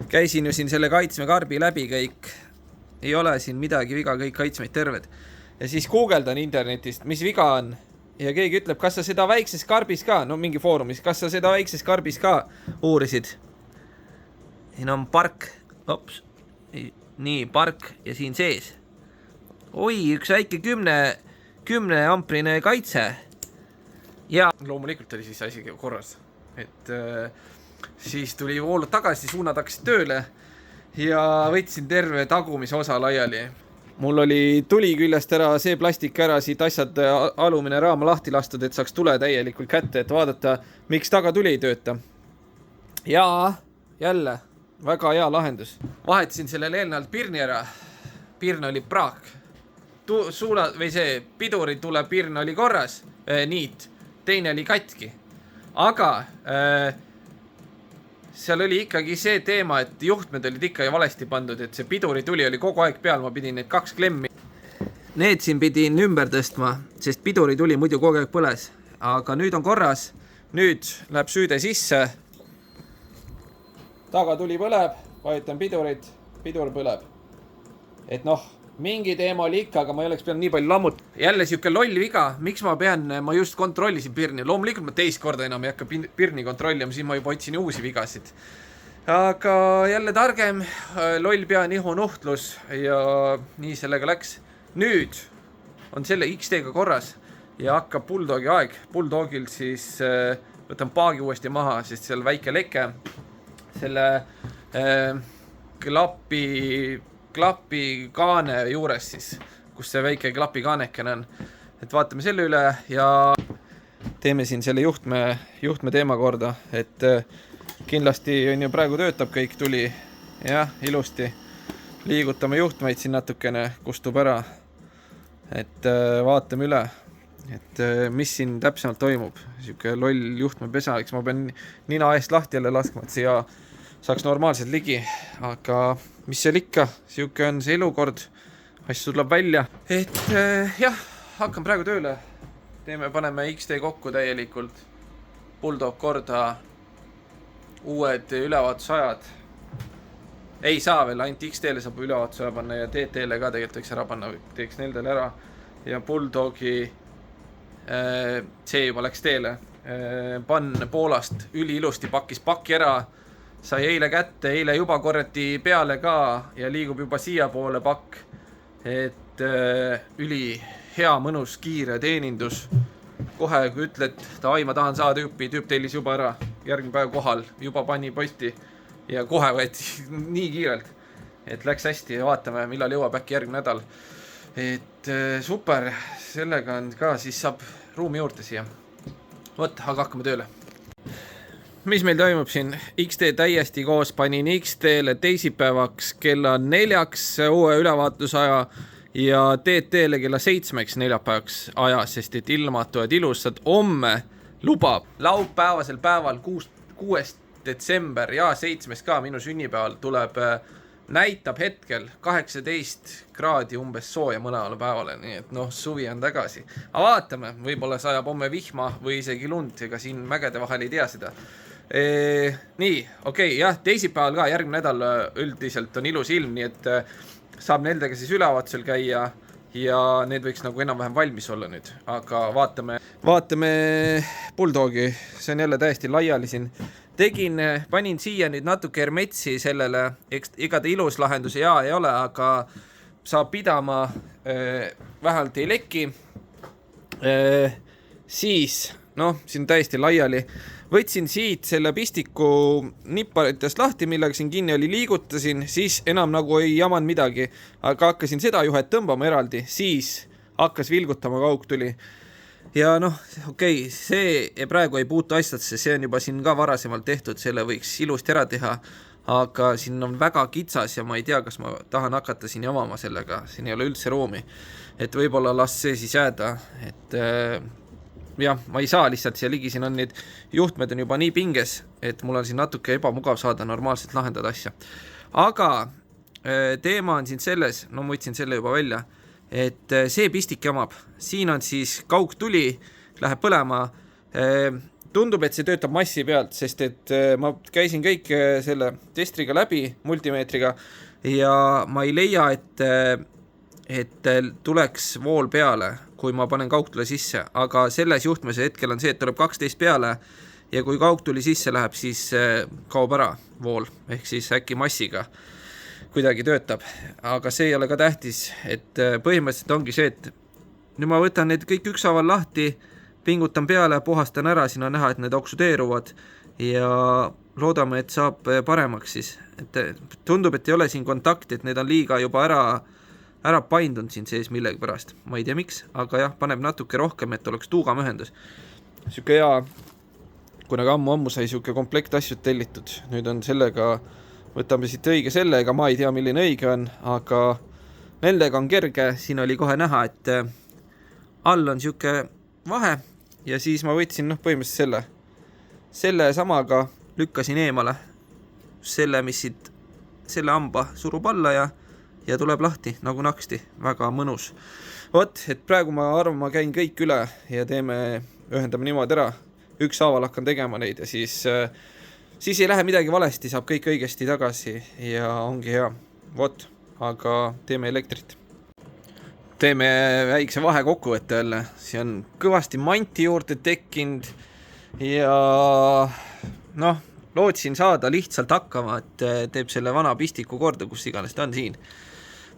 Käisin ju siin selle kaitsmekarbi läbi kõik. Ei ole siin midagi viga, kõik kaitsmeid terved. Ja siis guugeldan internetist, mis viga on. Ja keegi ütleb, kas sa seda väikses karbis ka, mingi foorumis, kas sa seda väikses karbis ka uurisid? Siin on park, nii park ja siin sees. Oi, üks väike 10 amprine kaitse. Ja loomulikult oli siis asi korras. Et siis tuli voolud tagasi, suunad hakkasid tööle ja võtsin terve tagumise osa laiali. Mul oli tuli küljest ära, see plastik ära, siit asjad alumine raam lahti lastud, et saaks tule täielikult kätte, et vaadata, miks taga tuli ei tööta. Ja jälle, väga hea lahendus. Vahetasin sellele eelnevalt pirni ära. Pirn oli praak. Piduri tule pirn oli korras, niit. Teine oli katki. Aga seal oli ikkagi see teema, et juhtmed olid ikka ju valesti pandud, et see piduri tuli oli kogu aeg peal, ma pidin need 2 klemmi. Need siin pidin ümber tõstma, sest piduri tuli muidu kogu aeg põles. Aga nüüd on korras, nüüd läheb süüde sisse. Taga tuli põleb, vajutan pidurit, pidur põleb. Et mingi teema oli ikka, aga ma ei oleks pidanud nii palju jälle siuke loll viga, miks ma just kontrollisin pirni, loomulikult ma teist korda enam ei hakka pirni kontrollima, siis ma juba otsin uusi vigasid. Aga jälle targem, loll pea nihu nuhtlus ja nii sellega läks. Nüüd on selle XT-ga korras ja hakkab Bulldogi aeg. Bulldogil siis võtan paagi uuesti maha, sest seal väike leke selle klapi kaane juures siis, kus see väike klapi kaanekene on. Et vaatame selle üle ja teeme siin selle juhtme teema korda, et kindlasti on ju praegu töötab kõik, tuli jah, ilusti. Liigutame juhtmeid siin natukene, kustub ära. Et vaatame üle, et mis siin täpsemalt toimub. Siuke loll juhtmepesa, eks ma pean nina eest lahti jälle laskma, et siia saaks normaalselt ligi, aga mis seal ikka, siuke on see elukord, asju tuleb välja. Et jah, hakkan praegu tööle, paneme XT kokku täielikult, Bulldog korda, uued ülevaatusajad, ei saa veel, ainult XT-le saab ülevaatusaja panna ja TT-le ka tegelikult võiks ära panna, teeks nendele ära ja Bulldogi see juba läks teele, pann Poolast üli ilusti pakkis paki ära, sai eile kätte, eile juba korjati peale ka ja liigub juba siia poole pakk, et üli hea, mõnus, kiire teenindus. Kohe kui ütled, ma tahan saada tüüp tellis juba ära, järgmine päev kohal, juba pani posti ja kohe võeti nii kiirelt, et läks hästi ja vaatame, millal jõuab äkki järgmine nädal. Et super, sellega on ka, siis saab ruumi juurde siia. Võt, aga hakkame tööle. Mis meil toimub siin? XT täiesti koos, panin XT-le teisipäevaks kella 4 uue ülevaatusaja ja TT-le kella 7 neljapäevaks aja, sest et ilmatuvad ilusad homme lubab laupäevasel päeval 6. detsember ja 7. ka minu sünnipäeval tuleb, näitab hetkel 18 kraadi umbes sooja mõnevale päevale, nii et noh, suvi on tagasi. Aga vaatame, võib-olla sajab homme vihma või isegi lund, ega siin mägede vahel ei tea seda. Nii, okei, jah, teisipäeval ka järgmine nädal üldiselt on ilus ilm, nii et saab nendega siis ülevaatusel käia ja need võiks nagu enam-vähem valmis olla nüüd, aga vaatame Bulldogi, see on jälle täiesti laiali siin. Panin siia nüüd natuke hermetsi sellele, ega ta ilus lahendus ei ole, aga saab pidama, vähemalt ei leki. Siis, noh, siin täiesti laiali. Võtsin siit selle pistiku nipparitest lahti, millega siin kinni oli, liigutasin, siis enam nagu ei jaman midagi, aga hakkasin seda juhet tõmbama eraldi, siis hakkas vilgutama kaugtuli. Ja noh, okei, see praegu ei puutu asjadesse, see on juba siin ka varasemalt tehtud, selle võiks ilusti ära teha, aga siin on väga kitsas ja ma ei tea, kas ma tahan hakata siin jamama sellega, siin ei ole üldse ruumi, et võib-olla las see siis jääda, et jah, ma ei saa lihtsalt siia ligi, siin on need juhtmed on juba nii pinges, et mul on siin natuke ebamugav saada normaalselt lahendada asja. Aga teema on siin selles, no ma võtsin selle juba välja, et see pistik jamab, siin on siis kaugtuli, läheb põlema, tundub, et see töötab massi pealt, sest et ma käisin kõik selle testriga läbi, multimeetriga, ja ma ei leia, et tuleks vool peale, kui ma panen kaugtule sisse, aga selles juhtmes hetkel on see, et tuleb 12 peale ja kui kaugtuli sisse läheb, siis kaob ära vool, ehk siis äkki massiga kuidagi töötab, aga see ei ole ka tähtis, et põhimõtteliselt ongi see, et nüüd ma võtan need kõik ükshaaval lahti, pingutan peale, puhastan ära, siin on näha, et need oksudeeruvad ja loodame, et saab paremaks siis, et tundub, et ei ole siin kontakti, et need on liiga juba ära paindunud siin sees millegi pärast. Ma ei tea miks, aga jah, paneb natuke rohkem, et oleks tuugam ühendus. Siuke hea, kuna ammu sai siuke komplekt asjad tellitud. Nüüd on sellega, võtame siit õige selle, ega ma ei tea, milline õige on, aga nendega on kerge. Siin oli kohe näha, et all on siuke vahe ja siis ma võtsin põhimõtteliselt selle samaga lükkasin eemale selle, mis siit selle hamba surub alla ja tuleb lahti nagu naksti, väga mõnus. Vot, et praegu ma arvan, ma käin kõik üle ja ühendame niimoodi ära, ükshaaval hakkan tegema neid ja siis ei lähe midagi valesti, saab kõik õigesti tagasi ja ongi hea. Vot, aga teeme elektrit. teeme väikse vahekokkuvõtte jälle. See on kõvasti manti juurde tekkinud ja noh, lootsin saada lihtsalt hakkama, et teeb selle vana pistiku korda, kus iganes ta on siin.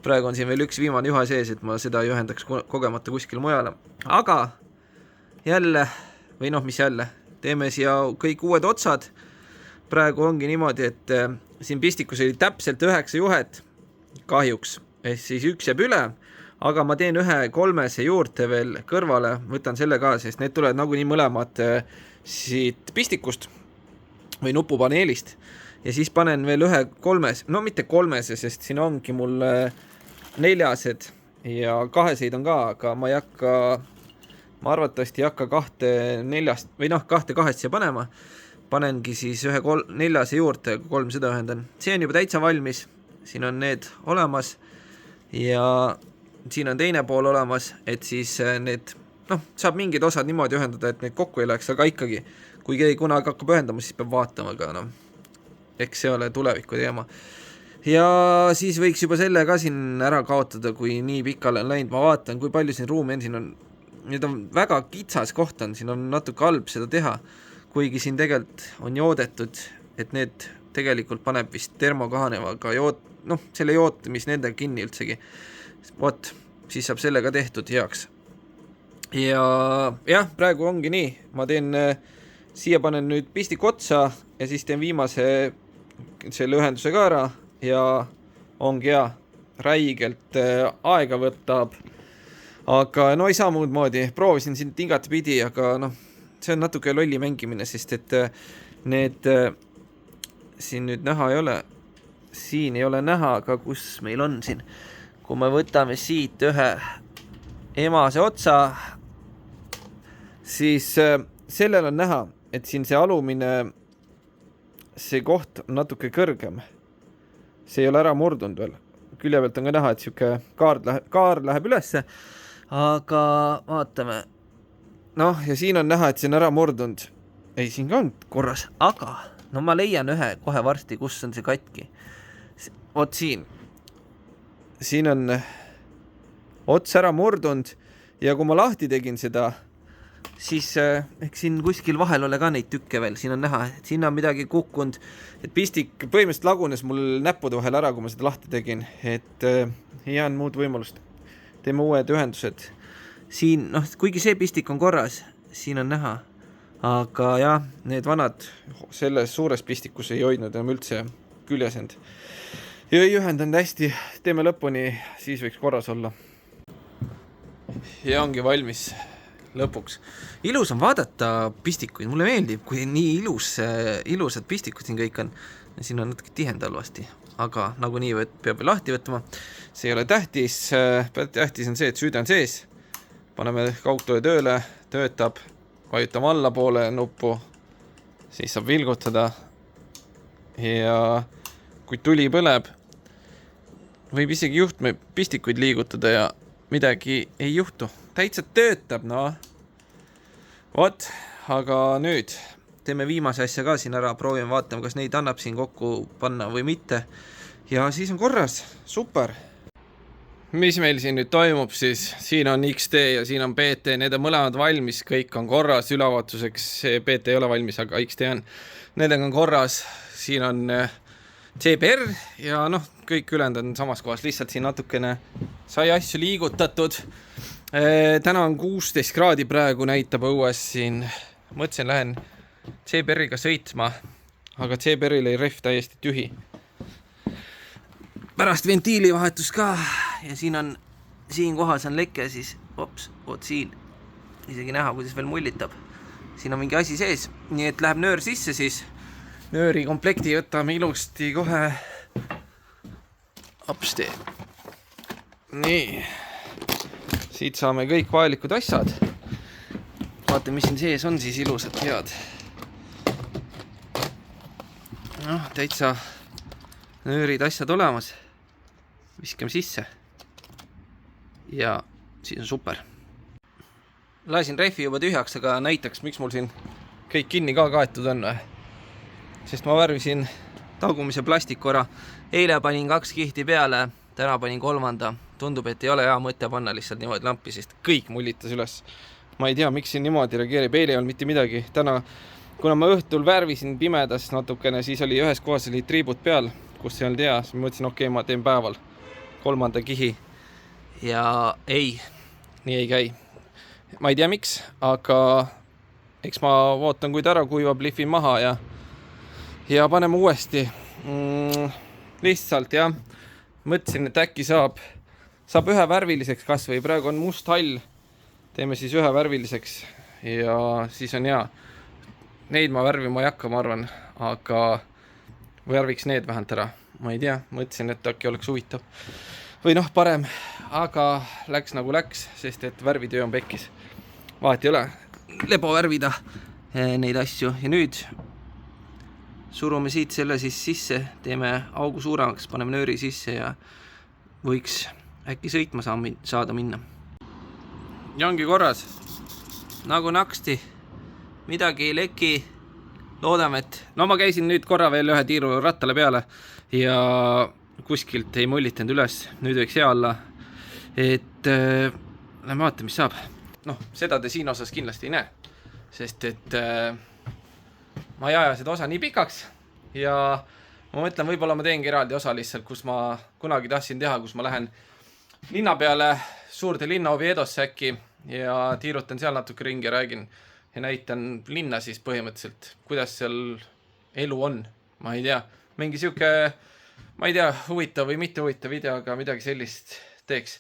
Praegu on siin veel üks viimane juha sees, et ma seda ei ühendaks kogemata kuskil mujale. Aga jälle, või noh, mis jälle, teeme siia kõik uued otsad. Praegu ongi niimoodi, et siin pistikus oli täpselt 9 juhet kahjuks, siis üks jääb üle, aga ma teen ühe 3 juurde veel kõrvale, võtan selle ka, sest need tulevad nagunii mõlemad siit pistikust või nupupaneelist ja siis panen veel ühe 3, no mitte 3, sest siin ongi mul 4 ja 2 on ka, aga ma arvatavasti ei hakka 2 4 või noh, 2 siia panema, panengi siis ühe 4 juurde, 3 seda ühendan. See on juba täitsa valmis, siin on need olemas ja siin on teine pool olemas, et siis need, noh, saab mingid osad niimoodi ühendada, et need kokku ei läheks, aga ikkagi, kui keegi kunagi hakkab ühendama, siis peab vaatama, aga noh, eks see ole tuleviku teema. Ja siis võiks juba selle ka siin ära kaotada, kui nii pikale on läinud. Ma vaatan, kui palju siin ruumi on, siin on, need on väga kitsas koht on, siin on natuke halb seda teha, kuigi siin tegelikult on joodetud, et need tegelikult paneb vist termokahanevaga noh, selle jootamis nendega kinni üldsegi. Vot, siis saab sellega tehtud heaks. Ja jah, praegu ongi nii. Ma teen, siia panen nüüd pistik otsa ja siis teen viimase selle ühenduse ka ära ja ongi hea. Räigelt aega võtab. Aga no ei saa muud moodi. Proovisin siin igati pidi, aga noh, see on natuke lolli mängimine, sest et need siin nüüd näha ei ole. Siin ei ole näha, aga kus meil on siin. Kui me võtame siit ühe emase otsa, siis sellel on näha, et siin see alumine, see koht on natuke kõrgem. See ei ole ära murdunud veel. Külje pealt on ka näha, et siuke kaar läheb ülesse, aga vaatame. Noh, ja siin on näha, et see on ära murdunud. Ei, siin ka on korras, aga no ma leian ühe kohe varsti, kus on see katki. Vot siin. Siin on ots ära murdunud ja kui ma lahti tegin seda, siis eks siin kuskil vahel ole ka neid tükke veel. Siin on näha, et siin on midagi kukkunud, et pistik põhimõtteliselt lagunes mul näppude vahel ära, kui ma seda lahti tegin, et ei jäänud muud võimalust. Teeme uued ühendused. Siin, noh, kuigi see pistik on korras, siin on näha, aga jah, need vanad selles suures pistikus ei hoidnud enam üldse küljesend. Ja ei ühendanud hästi, teeme lõpuni, siis võiks korras olla. Ja ongi valmis lõpuks. Ilus on vaadata pistikuid, mulle meeldib, kui nii ilusad pistikud siin kõik on. Siin on natuke tihend halvasti, aga nagu nii peab lahti võtma. See ei ole tähtis, tähtis on see, et süüde on sees. Paneme kaugtöö tööle, töötab, vajutame alla poole nuppu, siis saab vilgutada ja kui tuli põleb, võib isegi juhtme pistikuid liigutada ja midagi ei juhtu. Täitsa töötab, no. Vot, aga nüüd teeme viimase asja ka siin ära, proovime vaatama, kas neid annab siin kokku panna või mitte. Ja siis on korras, super. Mis meil siin nüüd toimub, siis siin on XT ja siin on PT, need on mõlemad valmis, kõik on korras ülevaatuseks, PT ei ole valmis, aga XT on. Need on korras, siin on CBR ja noh, kõik ülejäänud on samas kohas, lihtsalt siin natukene sai asju liigutatud. Täna on 16 kraadi praegu, näitab õues siin. Mõtlesin, lähen CBR-iga sõitma, aga CBR-il ei ref täiesti tühi. Pärast ventiili vahetus ka ja siin kohas on leke, siis oot siin. Isegi näha, kuidas veel mullitab. Siin on mingi asi sees, nii et läheb nöör sisse siis. Nööri komplekti võtame ilusti kohe apsti. Nii. Siit saame kõik vajalikud asjad. Vaata, mis siin sees on siis ilusad head. Noh, täitsa nöörid asjad olemas. Viskame sisse. Ja siis on super. Lasin rehvi juba tühjaks, aga näitaks, miks mul siin kõik kinni ka kaetud on või? Sest ma värvisin tagumise plastiku ära. Eile panin 2 kihti peale, täna panin 3. tundub, et ei ole hea mõte panna lihtsalt niimoodi lampi, sest kõik mullitas üles. Ma ei tea, miks siin niimoodi reageerib, eile ei olnud mitte midagi. Täna, kuna ma õhtul värvisin pimedas natukene, siis oli ühes kohas oli triibud peal, kus ei olnud hea, siis ma mõtlesin, okei, ma teen päeval 3. kihi ja ei, nii ei käi. Ma ei tea miks, aga eks ma ootan, kui ta ära kuivab, lihvin maha ja paneme uuesti. Lihtsalt jah, mõtlesin, et äkki saab ühe värviliseks kas või, praegu on must hall, teeme siis ühe värviliseks ja siis on hea. Neid ma värvima ei hakka, ma arvan, aga värviks need vähemalt ära. Ma ei tea, mõtlesin, et äkki oleks huvitav. Või noh, parem, aga läks nagu läks, sest et värvitöö on pekkis. Vahet ei ole, lebo värvida neid asju ja nüüd surume siit selle siis sisse, teeme augu suuremaks, paneme nööri sisse ja võiks äkki sõitma saada minna. Ja ongi korras, nagu naksti, midagi ei leki, loodame, et no ma käisin nüüd korra veel ühe tiiru rattale peale ja kuskilt ei mullitanud üles, nüüd võiks hea olla, et lähme vaata, mis saab. Noh, seda te siin osas kindlasti ei näe, sest et ma ei aja seda osa nii pikaks ja ma mõtlen, võib-olla ma teengi eraldi osa lihtsalt, kus ma kunagi tahtsin teha, kus ma lähen linna peale suurde linna Oviedosse äkki ja tiirutan seal natuke ringi ja räägin ja näitan linna siis põhimõtteliselt, kuidas seal elu on. Ma ei tea, mingi siuke, ma ei tea, huvitav või mitte huvitav video, aga midagi sellist teeks.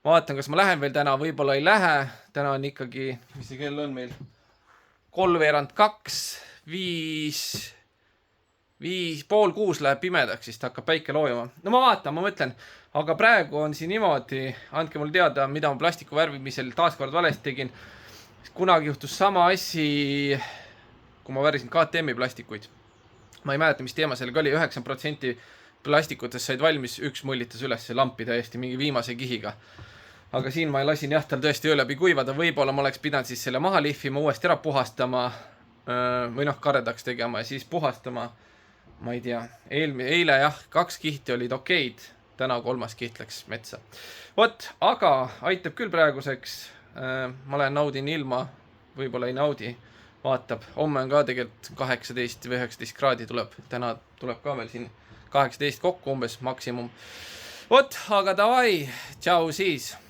Ma vaatan, kas ma lähen veel täna, võib-olla ei lähe. Täna on ikkagi, mis see kell on meil? 3:45, 5:30 läheb pimedaks, siis ta hakkab päike loojuma. No ma vaatan, ma mõtlen, aga praegu on siin niimoodi, andke mul teada, mida ma plastiku värvimisel taaskord valesti tegin. Kunagi juhtus sama asi, kui ma värvisin KTM-i plastikuid. Ma ei mäleta, mis teema sellega oli, 9% plastikutest said valmis, üks mullitas üles lampi täiesti mingi viimase kihiga. Aga siin ma lasin jah, tal tõesti öö läbi kuivada, võib-olla ma oleks pidanud siis selle maha lihvima, uuesti ära puhastama või noh, karedaks tegema ja siis puhastama. Ma ei tea, eile jah, 2 kihti olid okeid, täna 3. kiht läks metsa. Vot, aga aitab küll praeguseks. Ma lähen naudin ilma, võib-olla ei naudi, vaatab. Homme on ka tegelikult 18 või 19 kraadi tuleb, täna tuleb ka veel siin 18 kokku umbes maksimum. Vot, aga davai, tšau siis.